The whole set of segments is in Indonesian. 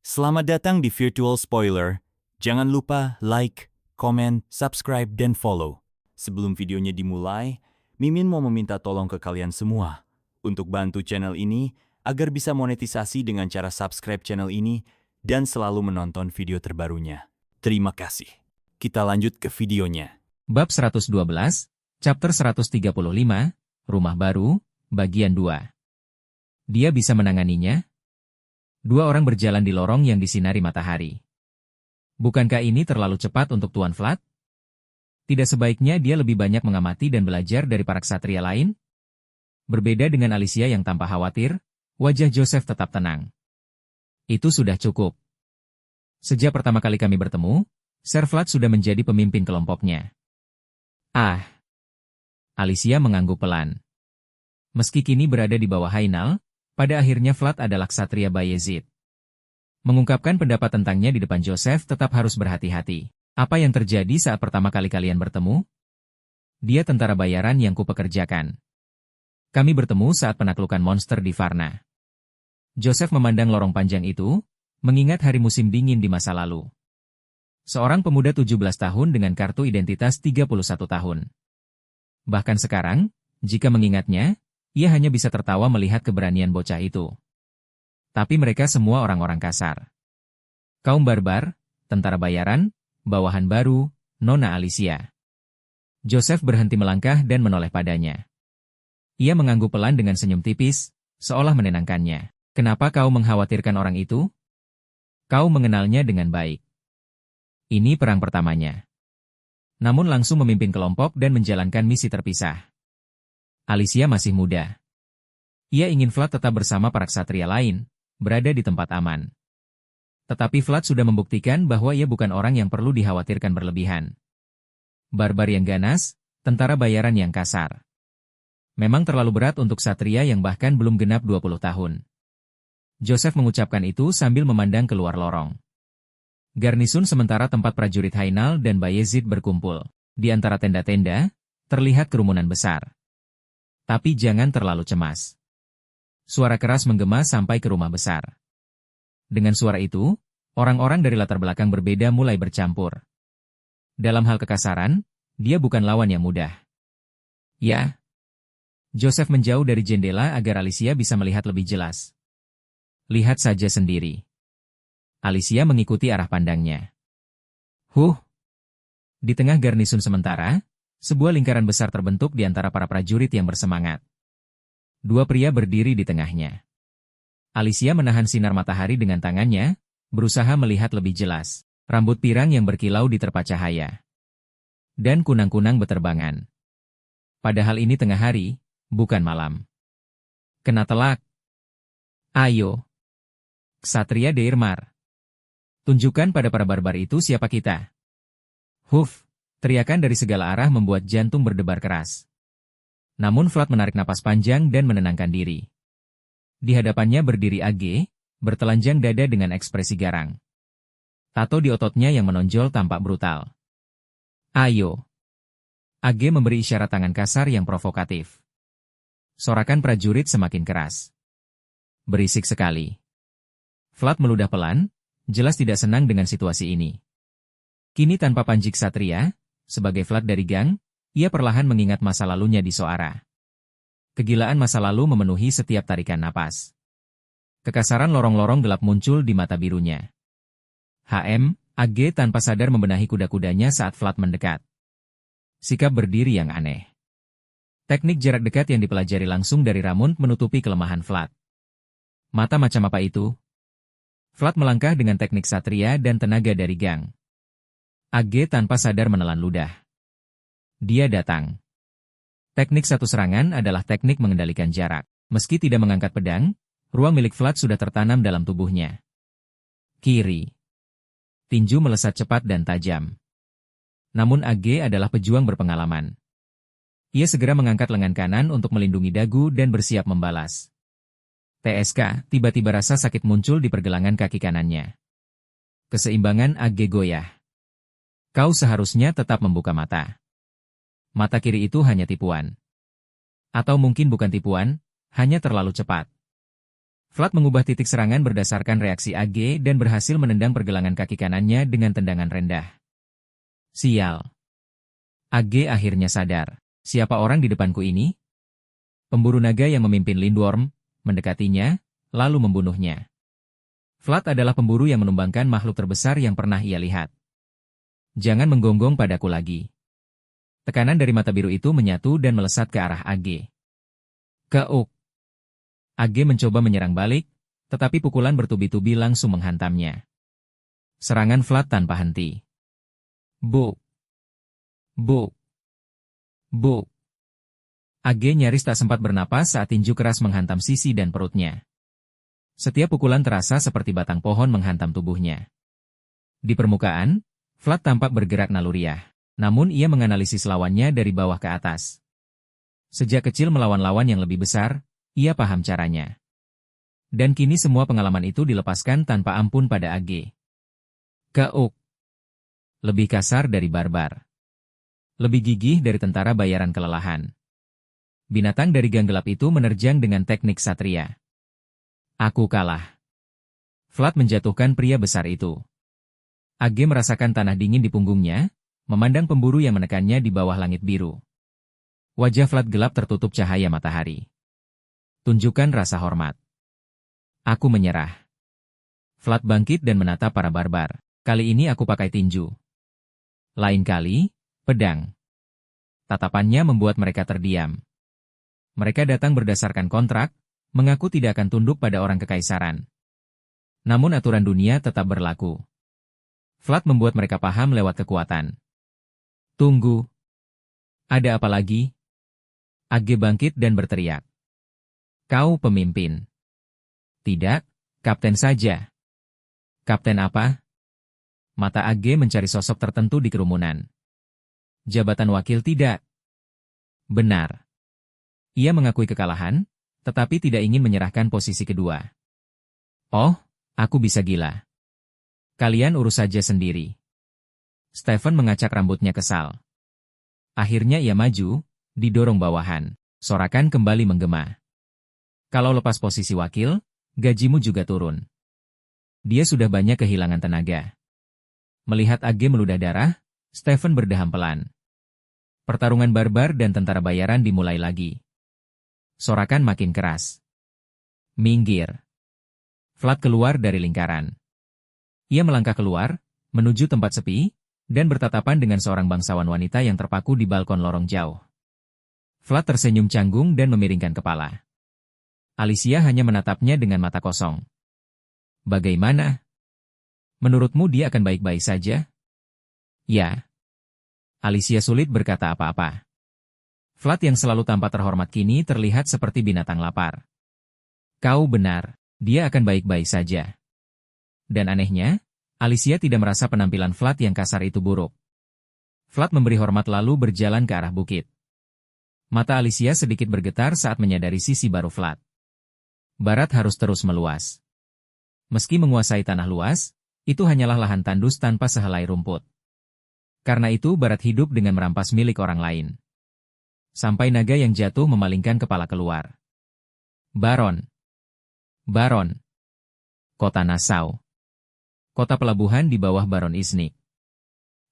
Selamat datang di Virtual Spoiler. Jangan lupa like, komen, subscribe, dan follow. Sebelum videonya dimulai, Mimin mau meminta tolong ke kalian semua untuk bantu channel ini agar bisa monetisasi dengan cara subscribe channel ini dan selalu menonton video terbarunya. Terima kasih. Kita lanjut ke videonya. Bab 112, Chapter 135, Rumah Baru, Bagian 2. Dia bisa menanganinya? Dua orang berjalan di lorong yang disinari matahari. Bukankah ini terlalu cepat untuk Tuan Vlad? Tidak sebaiknya dia lebih banyak mengamati dan belajar dari para ksatria lain? Berbeda dengan Alicia yang tanpa khawatir, wajah Joseph tetap tenang. Itu sudah cukup. Sejak pertama kali kami bertemu, Sir Vlad sudah menjadi pemimpin kelompoknya. Ah! Alicia mengangguk pelan. Meski kini berada di bawah Hainal, pada akhirnya Vlad adalah ksatria Bayezid. Mengungkapkan pendapat tentangnya di depan Joseph tetap harus berhati-hati. Apa yang terjadi saat pertama kali kalian bertemu? Dia tentara bayaran yang kupekerjakan. Kami bertemu saat penaklukan monster di Varna. Joseph memandang lorong panjang itu, mengingat hari musim dingin di masa lalu. Seorang pemuda 17 tahun dengan kartu identitas 31 tahun. Bahkan sekarang, jika mengingatnya, ia hanya bisa tertawa melihat keberanian bocah itu. Tapi mereka semua orang-orang kasar. Kaum barbar, tentara bayaran, bawahan baru, Nona Alicia. Joseph berhenti melangkah dan menoleh padanya. Ia mengangguk pelan dengan senyum tipis, seolah menenangkannya. Kenapa kau mengkhawatirkan orang itu? Kau mengenalnya dengan baik. Ini perang pertamanya. Namun langsung memimpin kelompok dan menjalankan misi terpisah. Alicia masih muda. Ia ingin Vlad tetap bersama para ksatria lain, berada di tempat aman. Tetapi Vlad sudah membuktikan bahwa ia bukan orang yang perlu dikhawatirkan berlebihan. Barbar yang ganas, tentara bayaran yang kasar. Memang terlalu berat untuk ksatria yang bahkan belum genap 20 tahun. Joseph mengucapkan itu sambil memandang keluar lorong. Garnisun sementara tempat prajurit Hainal dan Bayezid berkumpul. Di antara tenda-tenda, terlihat kerumunan besar. Tapi jangan terlalu cemas. Suara keras menggema sampai ke rumah besar. Dengan suara itu, orang-orang dari latar belakang berbeda mulai bercampur. Dalam hal kekasaran, dia bukan lawan yang mudah. Ya. Joseph menjauh dari jendela agar Alicia bisa melihat lebih jelas. Lihat saja sendiri. Alicia mengikuti arah pandangnya. Di tengah garnisun sementara, sebuah lingkaran besar terbentuk di antara para prajurit yang bersemangat. Dua pria berdiri di tengahnya. Alicia menahan sinar matahari dengan tangannya, berusaha melihat lebih jelas. Rambut pirang yang berkilau diterpa cahaya. Dan kunang-kunang beterbangan. Padahal ini tengah hari, bukan malam. Kena telak. Ayo. Ksatria Deirmar. Tunjukkan pada para barbar itu siapa kita. Teriakan dari segala arah membuat jantung berdebar keras. Namun Vlad menarik napas panjang dan menenangkan diri. Di hadapannya berdiri AG, bertelanjang dada dengan ekspresi garang. Tato di ototnya yang menonjol tampak brutal. Ayo. AG memberi isyarat tangan kasar yang provokatif. Sorakan prajurit semakin keras. Berisik sekali. Vlad meludah pelan, jelas tidak senang dengan situasi ini. Kini tanpa panji ksatria, sebagai Vlad dari gang, ia perlahan mengingat masa lalunya di Soara. Kegilaan masa lalu memenuhi setiap tarikan napas. Kekasaran lorong-lorong gelap muncul di mata birunya. AG tanpa sadar membenahi kuda-kudanya saat Vlad mendekat. Sikap berdiri yang aneh. Teknik jarak dekat yang dipelajari langsung dari Ramund menutupi kelemahan Vlad. Mata macam apa itu? Vlad melangkah dengan teknik satria dan tenaga dari gang. AG tanpa sadar menelan ludah. Dia datang. Teknik satu serangan adalah teknik mengendalikan jarak. Meski tidak mengangkat pedang, ruang milik Vlad sudah tertanam dalam tubuhnya. Kiri. Tinju melesat cepat dan tajam. Namun AG adalah pejuang berpengalaman. Ia segera mengangkat lengan kanan untuk melindungi dagu dan bersiap membalas. TSK, tiba-tiba rasa sakit muncul di pergelangan kaki kanannya. Keseimbangan AG goyah. Kau seharusnya tetap membuka mata. Mata kiri itu hanya tipuan. Atau mungkin bukan tipuan, hanya terlalu cepat. Vlad mengubah titik serangan berdasarkan reaksi AG dan berhasil menendang pergelangan kaki kanannya dengan tendangan rendah. Sial. AG akhirnya sadar. Siapa orang di depanku ini? Pemburu naga yang memimpin Lindworm, mendekatinya, lalu membunuhnya. Vlad adalah pemburu yang menumbangkan makhluk terbesar yang pernah ia lihat. Jangan menggonggong padaku lagi. Tekanan dari mata biru itu menyatu dan melesat ke arah AG. Keuk. AG mencoba menyerang balik, tetapi pukulan bertubi-tubi langsung menghantamnya. Serangan Vlad tanpa henti. Buk. Buk. Buk. AG nyaris tak sempat bernapas saat tinju keras menghantam sisi dan perutnya. Setiap pukulan terasa seperti batang pohon menghantam tubuhnya. Di permukaan, Vlad tampak bergerak naluriah, namun ia menganalisis lawannya dari bawah ke atas. Sejak kecil melawan lawan yang lebih besar, ia paham caranya. Dan kini semua pengalaman itu dilepaskan tanpa ampun pada AG. Keuk. Lebih kasar dari barbar. Lebih gigih dari tentara bayaran kelelahan. Binatang dari gang gelap itu menerjang dengan teknik satria. Aku kalah. Vlad menjatuhkan pria besar itu. AG merasakan tanah dingin di punggungnya, memandang pemburu yang menekannya di bawah langit biru. Wajah Vlad gelap tertutup cahaya matahari. Tunjukkan rasa hormat. Aku menyerah. Vlad bangkit dan menatap para barbar. Kali ini aku pakai tinju. Lain kali, pedang. Tatapannya membuat mereka terdiam. Mereka datang berdasarkan kontrak, mengaku tidak akan tunduk pada orang kekaisaran. Namun aturan dunia tetap berlaku. Vlad membuat mereka paham lewat kekuatan. Tunggu. Ada apa lagi? AG bangkit dan berteriak. Kau pemimpin. Tidak, kapten saja. Kapten apa? Mata AG mencari sosok tertentu di kerumunan. Jabatan wakil tidak. Benar. Ia mengakui kekalahan, tetapi tidak ingin menyerahkan posisi kedua. Oh, aku bisa gila. Kalian urus saja sendiri. Stephen mengacak rambutnya kesal. Akhirnya ia maju, didorong bawahan. Sorakan kembali menggema. Kalau lepas posisi wakil, gajimu juga turun. Dia sudah banyak kehilangan tenaga. Melihat AG meludah darah, Stephen berdeham pelan. Pertarungan barbar dan tentara bayaran dimulai lagi. Sorakan makin keras. Minggir. Vlad keluar dari lingkaran. Ia melangkah keluar, menuju tempat sepi, dan bertatapan dengan seorang bangsawan wanita yang terpaku di balkon lorong jauh. Vlad tersenyum canggung dan memiringkan kepala. Alicia hanya menatapnya dengan mata kosong. Bagaimana? Menurutmu dia akan baik-baik saja? Ya. Alicia sulit berkata apa-apa. Vlad yang selalu tampak terhormat kini terlihat seperti binatang lapar. Kau benar, dia akan baik-baik saja. Dan anehnya, Alicia tidak merasa penampilan Vlad yang kasar itu buruk. Vlad memberi hormat lalu berjalan ke arah bukit. Mata Alicia sedikit bergetar saat menyadari sisi baru Vlad. Barat harus terus meluas. Meski menguasai tanah luas, itu hanyalah lahan tandus tanpa sehelai rumput. Karena itu Barat hidup dengan merampas milik orang lain. Sampai naga yang jatuh memalingkan kepala keluar. Baron. Baron. Kota Nassau. Kota pelabuhan di bawah Baron Isnik.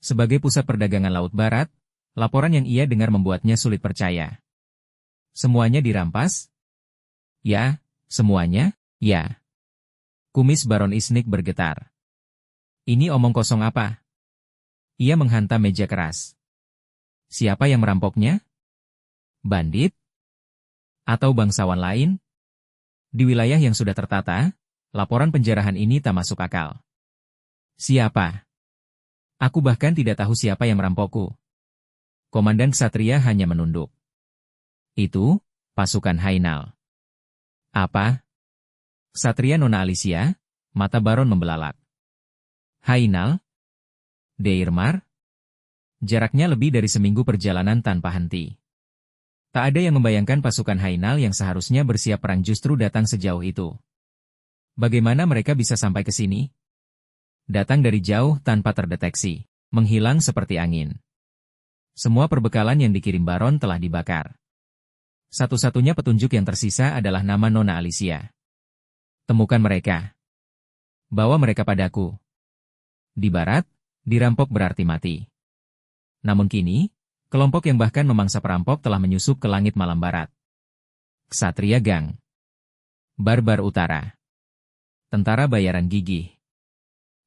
Sebagai pusat perdagangan Laut Barat, laporan yang ia dengar membuatnya sulit percaya. Semuanya dirampas? Ya. Semuanya, ya. Kumis Baron Isnik bergetar. Ini omong kosong apa? Ia menghantam meja keras. Siapa yang merampoknya? Bandit? Atau bangsawan lain? Di wilayah yang sudah tertata, laporan penjarahan ini tak masuk akal. Siapa? Aku bahkan tidak tahu siapa yang merampokku. Komandan Ksatria hanya menunduk. Itu, pasukan Hainal. Apa? Ksatria Nona Alicia, mata Baron membelalak. Hainal? Deirmar? Jaraknya lebih dari seminggu perjalanan tanpa henti. Tak ada yang membayangkan pasukan Hainal yang seharusnya bersiap perang justru datang sejauh itu. Bagaimana mereka bisa sampai ke sini? Datang dari jauh tanpa terdeteksi, menghilang seperti angin. Semua perbekalan yang dikirim Baron telah dibakar. Satu-satunya petunjuk yang tersisa adalah nama Nona Alicia. Temukan mereka. Bawa mereka padaku. Di barat, dirampok berarti mati. Namun kini, kelompok yang bahkan memangsa perampok telah menyusup ke langit malam barat. Ksatria Gang. Barbar Utara. Tentara bayaran gigih.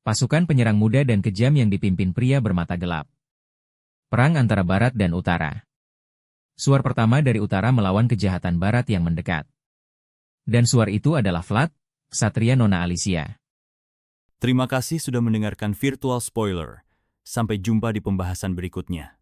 Pasukan penyerang muda dan kejam yang dipimpin pria bermata gelap. Perang antara barat dan utara. Suar pertama dari utara melawan kejahatan barat yang mendekat. Dan suar itu adalah Vlad, ksatria Nona Alicia. Terima kasih sudah mendengarkan Virtual Spoiler. Sampai jumpa di pembahasan berikutnya.